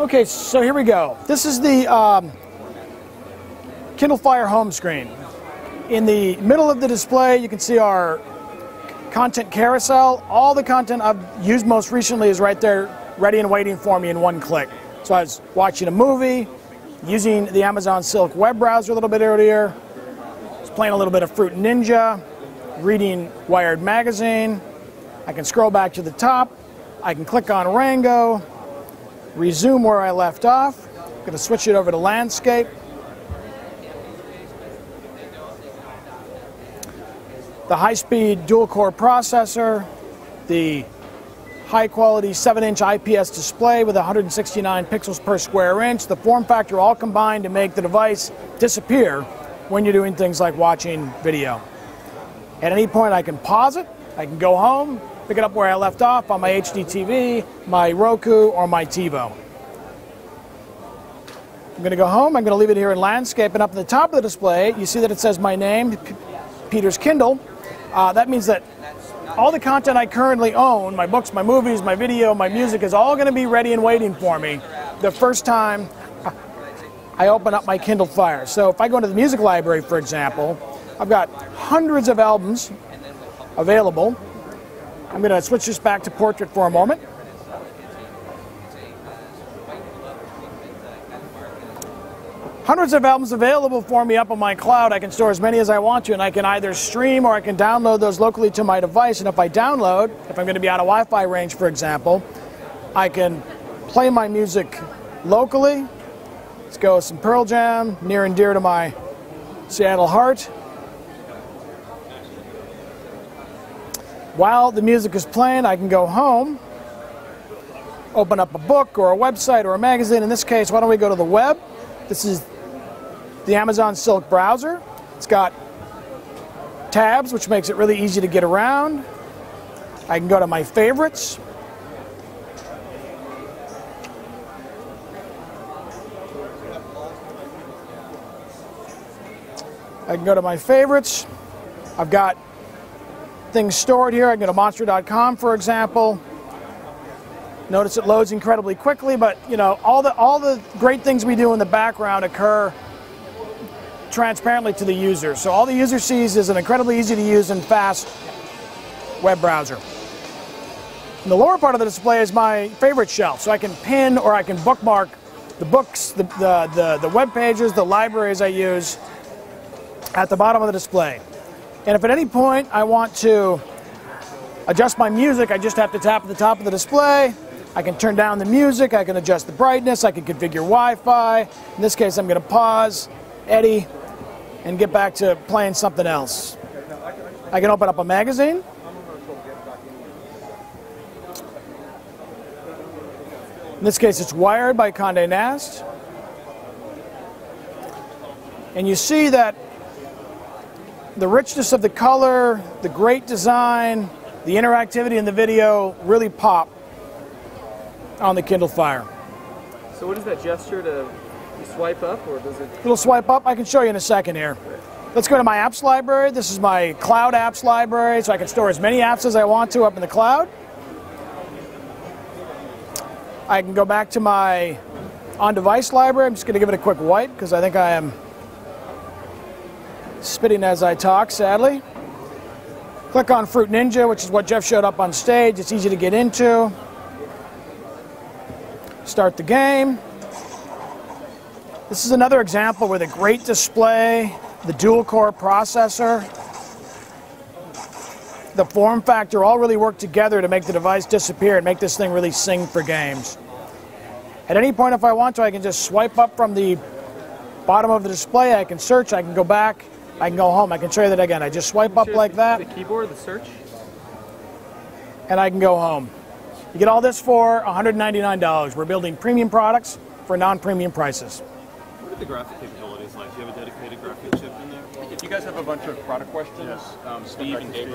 Okay, so here we go. This is the Kindle Fire home screen. In the middle of the display, you can see our content carousel. All the content I've used most recently is right there, ready and waiting for me in one click. So I was watching a movie, using the Amazon Silk web browser a little bit earlier, just playing a little bit of Fruit Ninja, reading Wired magazine. I can scroll back to the top. I can click on Rango, resume where I left off. I'm going to switch it over to landscape. The high-speed dual-core processor, the high-quality 7-inch IPS display with 169 pixels per square inch, the form factor all combined to make the device disappear when you're doing things like watching video. At any point I can pause it, I can go home, pick it up where I left off on my HD TV, my Roku, or my TiVo. I'm going to go home, I'm going to leave it here in landscape, and up at the top of the display you see that it says my name, Peter's Kindle. That means that all the content I currently own, my books, my movies, my video, my music, is all going to be ready and waiting for me the first time I open up my Kindle Fire. So if I go into the music library, for example, I've got hundreds of albums available. I'm going to switch this back to portrait for a moment. Hundreds of albums available for me up on my cloud. I can store as many as I want to, and I can either stream or I can download those locally to my device. And if I download, if I'm going to be out of Wi-Fi range, for example, I can play my music locally. Let's go with some Pearl Jam, near and dear to my Seattle heart. While the music is playing, I can go home, open up a book or a website or a magazine. In this case, why don't we go to the web? This is the Amazon Silk browser. It's got tabs, which makes it really easy to get around. I can go to my favorites. I can go to my favorites. I've got things stored here. I can go to monster.com, for example. Notice it loads incredibly quickly, but you know, all the great things we do in the background occur transparently to the user. So all the user sees is an incredibly easy to use and fast web browser. In the lower part of the display is my favorite shelf, so I can pin or I can bookmark the books, the web pages, the libraries I use at the bottom of the display. And if at any point I want to adjust my music, I just have to tap at the top of the display. I can turn down the music, I can adjust the brightness, I can configure Wi-Fi. In this case, I'm going to pause, edit, and get back to playing something else. I can open up a magazine. In this case, it's Wired by Condé Nast. And you see that the richness of the color, the great design, the interactivity in the video really pop on the Kindle Fire. So what is that gesture to swipe up, or does it? It'll swipe up. I can show you in a second here. Let's go to my apps library. This is my cloud apps library, so I can store as many apps as I want to up in the cloud. I can go back to my on-device library. I'm just going to give it a quick wipe because I think I am spitting as I talk, sadly. Click on Fruit Ninja, which is what Jeff showed up on stage. It's easy to get into. Start the game. This is another example where the great display, the dual-core processor, the form factor all really work together to make the device disappear and make this thing really sing for games. At any point, if I want to, I can just swipe up from the bottom of the display. I can search, I can go back, I can go home. I can show you that again. I just swipe up like that. The keyboard, the search? And I can go home. You get all this for $199. We're building premium products for non-premium prices. What are the graphic capabilities like? Do you have a dedicated graphic chip in there? If you guys have a bunch of product questions, Steve and Gabriel